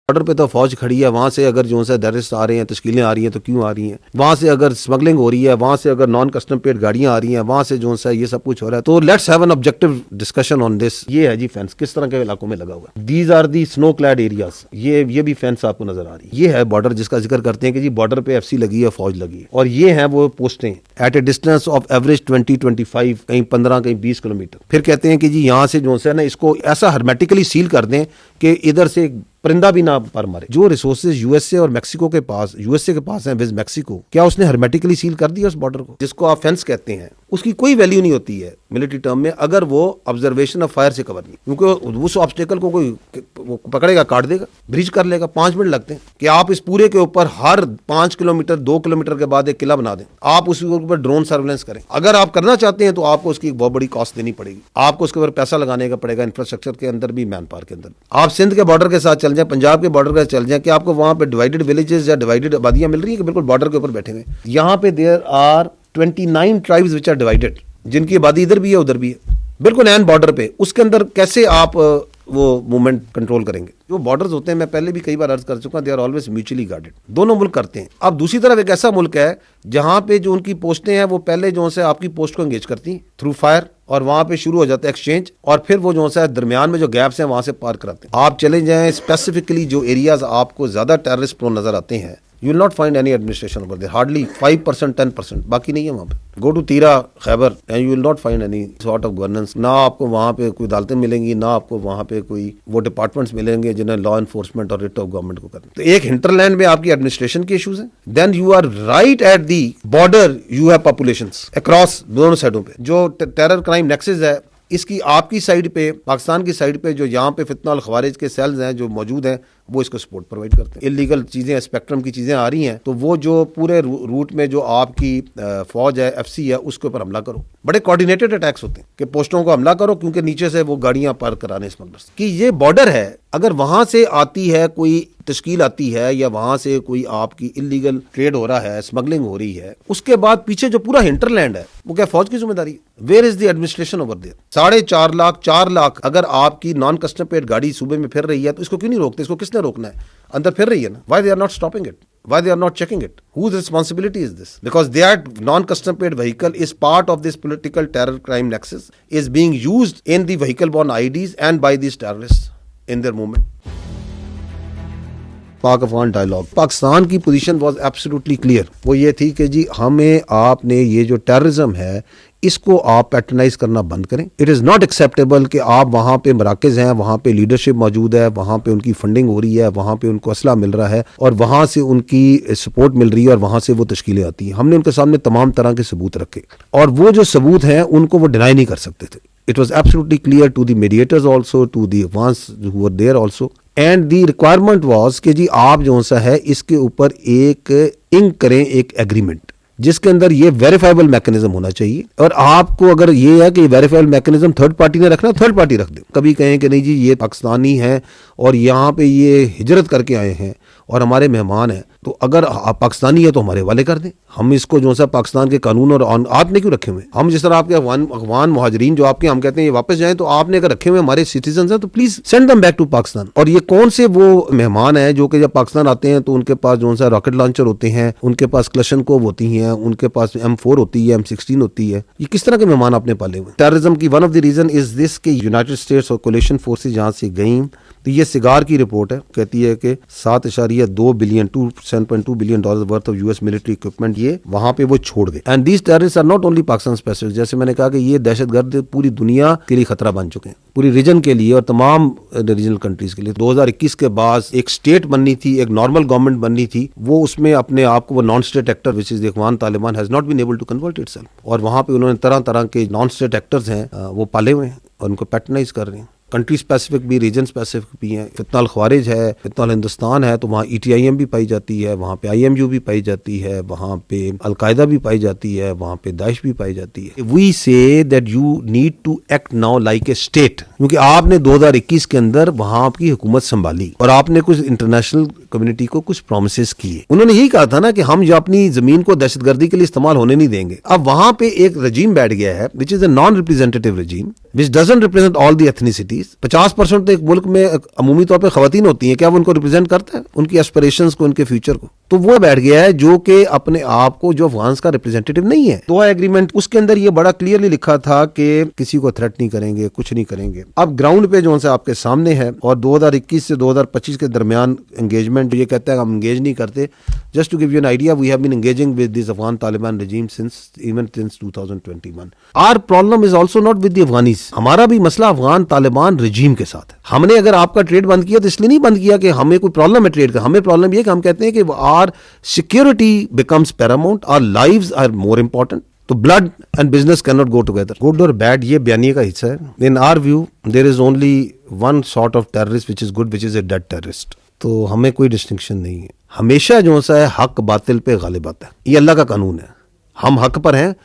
Border पे तो फौज खड़ी है, वहां से अगर जो है टेररिस्ट आ रहे हैं, तश्कीलें आ रही हैं तो क्यों आ रही हैं, वहां से अगर स्मगलिंग हो रही है, वहां से अगर नॉन कस्टम पेड गाड़ियां आ रही हैं, वहां से जो है ये सब कुछ हो रहा है। तो let's have an objective discussion on this. ये है जी फेंस किस तरह के इलाकों में लगा हुआ है। These are the snow clad areas. ये भी फेंस आपको नजर आ रही है। ये है बॉर्डर जिसका जिक्र करते हैं कि जी बॉर्डर पे एफसी लगी है, फौज लगी है, और ये है वो पोस्टें at a distance of average 20-25, कहीं 15, कहीं 20 किलोमीटर। फिर कहते हैं कि जी यहाँ से जो है ना इसको ऐसा हर्मेटिकली सील कर दें कि इधर से परिंदा भी ना पर मारे। जो रिसोर्सेज यूएसए और मैक्सिको के पास, यूएसए के पास है विद मैक्सिको, क्या उसने हर्मेटिकली सील कर दिया उस बॉर्डर को? जिसको आप फेंस कहते हैं, उसकी कोई वैल्यू नहीं होती है मिलिट्री टर्म में अगर वो ऑब्जर्वेशन ऑफ फायर से कवर नहीं, क्योंकि उस ऑब्स्टेकल को कोई वो पकड़ेगा, काट देगा, ब्रीच कर लेगा। 5 मिनट लगते हैं कि आप इस पूरे के ऊपर हर 5 किलोमीटर 2 किलोमीटर के बाद एक किला बना दें, आप उसके ऊपर ड्रोन सर्वेलेंस करें। अगर आप करना चाहते हैं तो आपको उसकी बहुत बड़ी कॉस्ट देनी पड़ेगी, आपको उसके ऊपर पैसा लगाने का पड़ेगा, इंफ्रास्ट्रक्चर के अंदर भी, मैन पावर के अंदर। आप सिंध के बॉर्डर के साथ चल जाए, पंजाब के बॉर्डर के चल जाए, कि आपको वहां पे डिवाइडेड विलेजेस या डिवाइडेड आबादियां मिल रही है कि बिल्कुल बॉर्डर के ऊपर बैठे हुए। यहाँ पे there are 29 tribes which are divided, जिनकी आबादी इधर भी है उधर भी है, बिल्कुल एन बॉर्डर पे। उसके अंदर कैसे आप वो मूवमेंट कंट्रोल करेंगे? जो बॉर्डर्स होते हैं, मैं पहले भी कई बार अर्ज कर चुका, they are always mutually guarded. दोनों मुल्क करते हैं। अब दूसरी तरफ एक ऐसा मुल्क है जहां पे जो उनकी पोस्टें हैं वो पहले जो है आपकी पोस्ट को एंगेज करती हैं थ्रू फायर, और वहां पे शुरू हो जाता है एक्सचेंज, और फिर वो जो है दरमियान में जो गैप्स हैं वहां से पार कराते हैं। आप चले जाएं स्पेसिफिकली जो एरियाज आपको ज्यादा टेररिस्ट प्रोन नजर आते हैं, you will not find any administration over there, hardly 5%, 10%, बाकी नहीं है वहाँ पे। Go to तीरा, Khyber, and you will not find any sort of governance। ना आपको वहाँ पे कोई अदालतें मिलेंगी, ना आपको वहाँ पे कोई वो डिपार्टमेंट्स मिलेंगे जिन्हें लॉ एनफोर्समेंट और रिट ऑफ गवर्नमेंट को करना। तो एक हिंटरलैंड में आपकी एडमिनिस्ट्रेशन के इशूज हैं, then you are right at the border, you have populations across दोनों साइडों पे। जो टेरर क्राइम नेक्सेस है, इसकी आपकी साइड पे, पाकिस्तान की साइड पे जो यहाँ पे फितना और खवारिज के सेल्स हैं जो मौजूद हैं, वो इसको सपोर्ट प्रोवाइड करते हैं। इलीगल चीजें, स्पेक्ट्रम की चीजें आ रही हैं, तो वो जो पूरे रूट में जो आपकी फौज है, एफसी है, उसके ऊपर हमला करो। बड़े कोऑर्डिनेटेड अटैक्स होते हैं कि पोस्टों को हमला करो, क्योंकि नीचे से वो गाड़ियां पार कराने स्मगलर्स की। ये बॉर्डर है, अगर वहां से आती है कोई तश्कील आती है, या वहां से कोई आपकी इलीगल ट्रेड हो रहा है, स्मगलिंग हो रही है, उसके बाद पीछे जो पूरा हिंटरलैंड है वो क्या फौज की जिम्मेदारी है? Where is the administration over there? 4.5 lakh 4 lakh अगर आपकी नॉन कस्टम पेड गाड़ी सूबे में फिर रही है, तो इसको क्यों नहीं रोकते? इसको किसने रोकना है? अंदर फिर रही है ना। Why they are not stopping it? Why they are not checking it? Whose responsibility is this? Because that non-custom paid vehicle is part of this political terror crime nexus, is being used in the vehicle-borne IDs and by these terrorists in their movement. पाक Afghan dialogue, Pakistan की position was absolutely clear. वो ये थी कि जी हमें, आपने ये जो टेररिज्म है इसको आप पैटर्नाइज करना बंद करें। इट इज़ नॉट एक्सेप्टेबल कि आप वहाँ पे मराकज़ हैं, वहाँ पे लीडरशिप मौजूद है, वहाँ पे उनकी फंडिंग हो रही है, वहाँ पे उनको असला मिल रहा है, और वहाँ से उनकी सपोर्ट मिल रही है, और वहाँ से वो तश्कीलें आती हैं। हमने उनके सामने तमाम तरह के सबूत रखे, और वो जो सबूत हैं उनको वो डिनाई नहीं कर सकते थे। It was absolutely clear to the mediators also, to the ones who were there also, and the requirement was कि जी आप जो सा है इसके ऊपर एक इंक करें, एक एग्रीमेंट, जिसके अंदर ये वेरीफाइबल मैकेनिज्म होना चाहिए। और आपको अगर ये है कि वेरीफाइबल मैकेनिज्म थर्ड पार्टी ने रखना, थर्ड पार्टी रख दे। कभी कहें कि नहीं जी ये पाकिस्तानी हैं और यहाँ पे ये हिजरत करके आए हैं और हमारे मेहमान हैं, तो अगर आप पाकिस्तानी है तो हमारे वाले कर दें। हम इसको जो सा पाकिस्तान के कानून और आपने क्यों रखे हुए? हम जिस तरह आपके अफगान मुहाजिरीन जो आपके, हम कहते हैं ये वापस जाएं, तो आपने अगर रखे हुए हमारे सिटीजन हैं तो please send them back to Pakistan. और ये कौन से वो मेहमान हैं जो कि जब पाकिस्तान आते हैं तो उनके पास जो सा रॉकेट लॉन्चर होते हैं, उनके पास क्लशनकोव होती हैं, उनके पास M4 होती है, M16 होती है। ये किस तरह के मेहमान आपने पाले हुए? टेररिज्म की one of the reason is this कि यूनाइटेड स्टेट्स और कोलिशन फोर्सेज जहां से गई, तो ये सिगार की रिपोर्ट है, कहती है कि 7.2 billion $7.2 billion worth of US military equipment ये वहां पे वो छोड़ गए। And these terrorist are not only Pakistan specific, जैसे मैंने कहा कि ये दहशतगर्द पूरी दुनिया के लिए खतरा बन चुके हैं, पूरी रीजन के लिए और तमाम रीजनल कंट्रीज के लिए। 2021 के बाद एक स्टेट बननी थी, एक नॉर्मल गवर्नमेंट बननी थी, वो उसमें अपने आप को वो non state actor which is Afghan Taliban has not been able to convert itself, और वहां पे उन्होंने तरह तरह के नॉन स्टेट एक्टर्स हैं वो पाले हुए हैं और उनको पैटर्नाइज कर रहे हैं। कंट्री स्पेसिफिक भी, रीजन स्पेसिफिक भी हैं। फितना अल ख्वारिज है, फितना अल हिंदुस्तान है, तो वहाँ ETIM भी पाई जाती है, वहाँ पे IMU भी पाई जाती है, वहाँ पे अलकायदा भी पाई जाती है, वहाँ पे दाइश भी पाई जाती है। We say that you need to act now like a state, क्योंकि आपने 2021 के अंदर वहाँ आपकी हुकूमत संभाली और आपने कुछ इंटरनेशनल कम्युनिटी को कुछ प्रोमिसेस किए। उन्होंने यही कहा था ना कि हम जो अपनी जमीन को दहशतगर्दी के लिए इस्तेमाल होने नहीं देंगे। अब वहां पे एक रजीम बैठ गया है which is a non representative regime which doesn't represent all the ethnicities. 50% तो एक मुल्क में अमूमी तौर पर खवातीन होती हैं, क्या वो उनको रिप्रेजेंट करता है, उनकी एस्पिरेशंस को, उनके फ्यूचर को? तो वो बैठ गया है जो कि अपने आप को जो अफगान का रिप्रेजेंटेटिव नहीं है। दोहा एग्रीमेंट, उसके अंदर ये बड़ा क्लियरली लिखा था कि किसी को थ्रेट नहीं करेंगे, कुछ नहीं करेंगे। अब ग्राउंड पे जो है आपके सामने है, और 2021 से 2025 के दरमियान एंगेजमेंट ये कहता है हम एंगेज नहीं करते। Just to give you an idea, we have been engaging with this Afghan Taliban regime since 2021. Our problem is also not with the Afghanis. हमारा भी मसला अफगान तालिबान regime के साथ है। हमने अगर आपका ट्रेड बंद किया तो इसलिए नहीं बंद किया कि हमें कोई प्रॉब्लम है ट्रेड का। हमें प्रॉब्लम ये कि हम कहते हैं कि our security becomes paramount, our lives are more important. तो blood and business cannot go together. Good or bad ये बयानिए का हिस्सा है। In our view, there is only one sort of terrorist which is good, which is a dead terrorist. तो हमें कोई distinction नहीं है। हमेशा जो सा है हक बातिल पे गालिब आता है, ये अल्लाह का कानून है। हम हक पर हैं,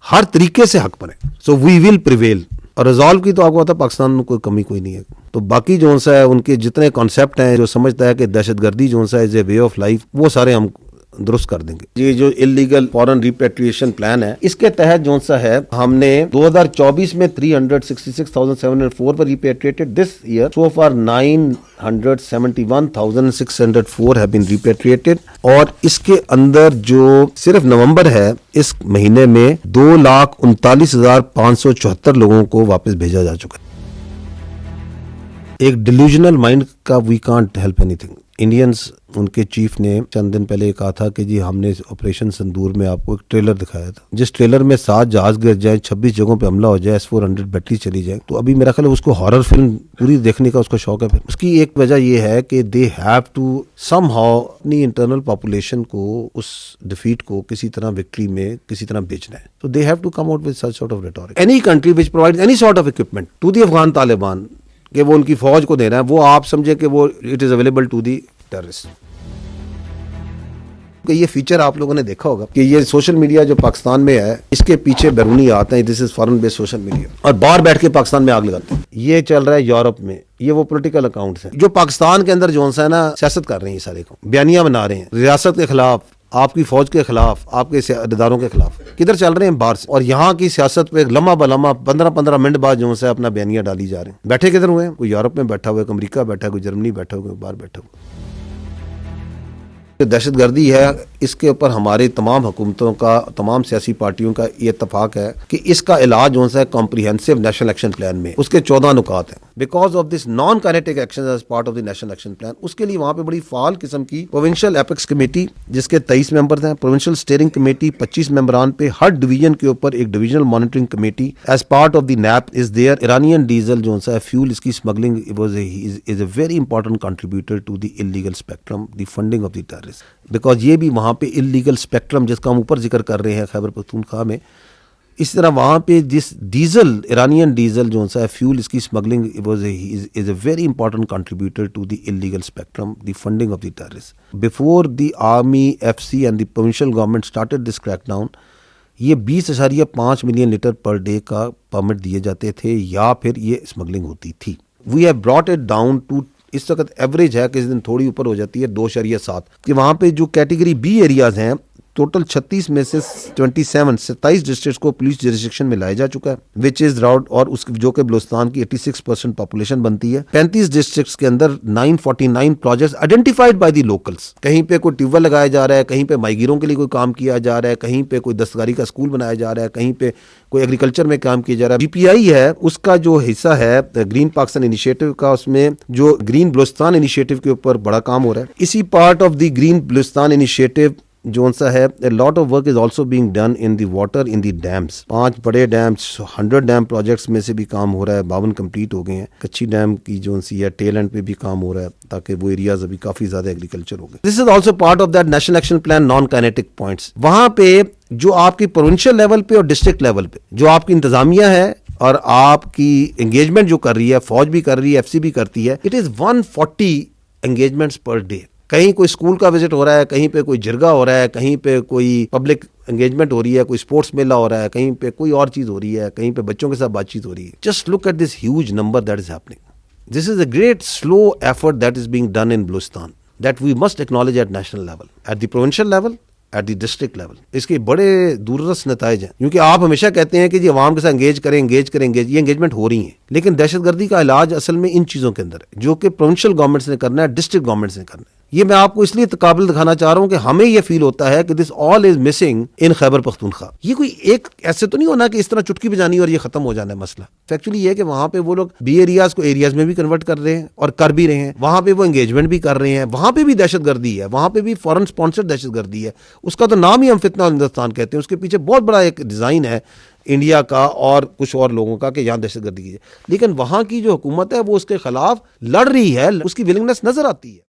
हर तरीके से हक पर हैं। So we will prevail. और रिजॉल्व की तो आपको पता है पाकिस्तान में कोई कमी कोई नहीं है। तो बाकी जो सा है उनके जितने कॉन्सेप्ट हैं, जो समझता है कि दहशतगर्दी जो सा is a way of life, वो सारे हम दुरुस्त कर देंगे। ये जो इलीगल फॉरेन रिपेट्रिएशन प्लान है, इसके तहत जो सा है हमने 2024 में 366,704 पर repatriated. This year so far 971,604 have been repatriated. और इसके अंदर जो सिर्फ नवंबर है, इस महीने में 2,39,574 लोगों को वापस भेजा जा चुका है। एक डिल्यूजनल माइंड का we can't help anything. Indians, उनके चीफ ने चंद दिन पहले कहा था कि जी हमने ऑपरेशन संदूर में आपको एक ट्रेलर दिखाया था, जिस ट्रेलर में 7 जहाज गिर जाए, 26 जगहों पे हमला हो जाए, S-400 बैटरी चली जाए। तो अभी मेरा ख्याल है उसको हॉरर फिल्म पूरी देखने का उसका शौक है। फिर उसकी एक वजह यह है कि दे हैव टू समहाउ अपनी इंटरनल पॉपुलेशन को, उस डिफीट को किसी तरह विक्ट्री में किसी तरह बेचना है। तो they have to come out with such sort of rhetoric. Any country which provides any sort of equipment to the Afghan Taliban, कि वो उनकी फौज को दे रहा है, वो आप समझे कि वो it is available to the terrorist. ये फीचर आप लोगों ने देखा होगा कि ये सोशल मीडिया जो पाकिस्तान में है, इसके पीछे बैरूनी आते हैं, this is foreign based social media, और बाहर बैठ के पाकिस्तान में आग लगाते हैं। ये चल रहा है यूरोप में, ये वो पॉलिटिकल अकाउंट्स हैं जो पाकिस्तान के अंदर जो है ना सियासत कर रहे हैं, सारे को बयानियां बना रहे हैं रियासत के खिलाफ, आपकी फौज के खिलाफ, आपके इदारों के खिलाफ। किधर चल रहे हैं? बाहर से। और यहाँ की सियासत पे लम्हा बलम्हा 15-15 मिनट बाद जो है अपना बयानियां डाली जा रहे हैं। बैठे किधर हुए हैं? कोई यूरोप में बैठा हुआ है, कोई अमेरिका बैठा है, कोई जर्मनी बैठा हुआ है, कोई बाहर बैठा हुआ है। दहशतगर्दी है, इसके ऊपर हमारे तमाम हुकूमतों का, तमाम सियासी पार्टियों का ये इत्तेफाक है कि इसका इलाज जो है कॉम्प्रिहेंसिव नेशनल एक्शन प्लान में, उसके 14 नुकात हैं। Because of this non kinetic action as part of the national action plan, उसके लिए वहां पे बड़ी फाल किस्म की प्रोविंशियल एपेक्स कमेटी, जिसके 23 मेंबर हैं, प्रोविंशियल स्टीयरिंग कमेटी 25 मेंबरान पे, हर डिवीजन के ऊपर एक divisional monitoring committee as part of the NAP is there. Iranian diesel जो है फ्यूल, इसकी smuggling is a very important contributor to the illegal spectrum, the funding of the terrorist. बिकॉज ये भी वहाँ पे इलीगल स्पेक्ट्रम जिसका हम ऊपर जिक्र कर रहे हैं खैबर पख्तूनख्वा में, इस तरह वहाँ पे जिस डीजल, ईरानियन डीजल जो है फ्यूल, इसकी smuggling is a very important contributor to the illegal spectrum, the funding of the terrorist. Before the army, FC and the provincial government started this crackdown, ये 20.5 मिलियन लीटर पर डे का permit दिए जाते थे, या फिर ये smuggling होती थी। We have brought it down to, इस वक्त एवरेज है, किस दिन थोड़ी ऊपर हो जाती है, 2.7, कि वहाँ पे जो कैटेगरी B एरियाज हैं, टोटल 36 में से 27 डिस्ट्रिक्ट को पुलिस जुरिस्डिक्शन में लाया जा चुका है, विच इज राउड, और उसकी जो कि बलूचिस्तान की 86% पॉपुलेशन बनती है। 35 डिस्ट्रिक्ट्स के अंदर 949 projects identified by the locals. कहीं पे कोई ट्यूबवेल लगाया जा रहा है, कहीं पे माइग्रों के लिए कोई काम किया जा रहा है, कहीं पे कोई दस्तकारी का स्कूल बनाया जा रहा है, कहीं पे कोई एग्रीकल्चर में काम किया जा रहा है। BPI है, उसका जो हिस्सा है ग्रीन पाकिस्तान इनिशिएटिव का, उसमें जो ग्रीन बलूचिस्तान इनिशिएटिव के ऊपर बड़ा काम हो रहा है। इसी part of the green Balochistan initiative जो सा है, a lot of work is also being done in the water in the dams। 5 बड़े डैम्स, 100 डैम प्रोजेक्ट्स में से भी काम हो रहा है, 52 कंप्लीट हो गए हैं। कच्ची डैम की जो सी है टेल एंड पे भी काम हो रहा है, ताकि वो एरियाज अभी काफी ज्यादा एग्रीकल्चर हो गए। This is also part of that national action plan non kinetic points. वहां पे जो आपकी प्रोविंशियल लेवल पे और डिस्ट्रिक्ट लेवल पे जो आपकी इंतजामिया है और आपकी एंगेजमेंट जो कर रही है, फौज भी कर रही है, FC भी करती है, it is 140 engagements per day. कहीं कोई स्कूल का विजिट हो रहा है, कहीं पे कोई जिरगा हो रहा है, कहीं पे कोई पब्लिक एंगेजमेंट हो रही है, कोई स्पोर्ट्स मेला हो रहा है, कहीं पे कोई और चीज हो रही है, कहीं पे बच्चों के साथ बातचीत हो रही है। Just look at this huge number that is happening. This is a great slow effort that is being done in Balochistan. That we must acknowledge at national level, at the provincial level, at the district level. इसके बड़े दूरदर्श नताइज हैं, क्योंकि आप हमेशा कहते हैं कि जी अवाम के साथ एंगेज करें, ये एंगेजमेंट हो रही है, लेकिन दहशतगर्दी का इलाज असल में इन चीज़ों के अंदर है, जो कि प्रोविंशियल गवर्नमेंट्स ने करना है, डिस्ट्रिक्ट गवर्नमेंट्स ने करना है। ये मैं आपको इसलिए काबिल दिखाना चाह रहा हूं कि हमें यह फील होता है कि this all is missing in Khyber Pakhtunkhwa. ये कोई एक ऐसे तो नहीं होना कि इस तरह चुटकी बजानी और ये खत्म हो जाना है मसला। एक्चुअली ये है कि वहां पे वो लोग बी एरियाज को एरियाज में भी कन्वर्ट कर रहे हैं और कर भी रहे हैं, वहां पे वो एंगेजमेंट भी कर रहे हैं, वहां पे भी दहशतगर्दी है, वहां पे भी फॉरेन स्पॉन्सर्ड दहशतगर्दी है। उसका तो नाम ही हम फितना हिंदुस्तान कहते हैं, उसके पीछे बहुत बड़ा एक डिजाइन है इंडिया का और कुछ और लोगों का कि यहाँ दहशतगर्दी की है। लेकिन वहां की जो हुकूमत है वो उसके खिलाफ लड़ रही है, उसकी विलिंगनेस नजर आती है।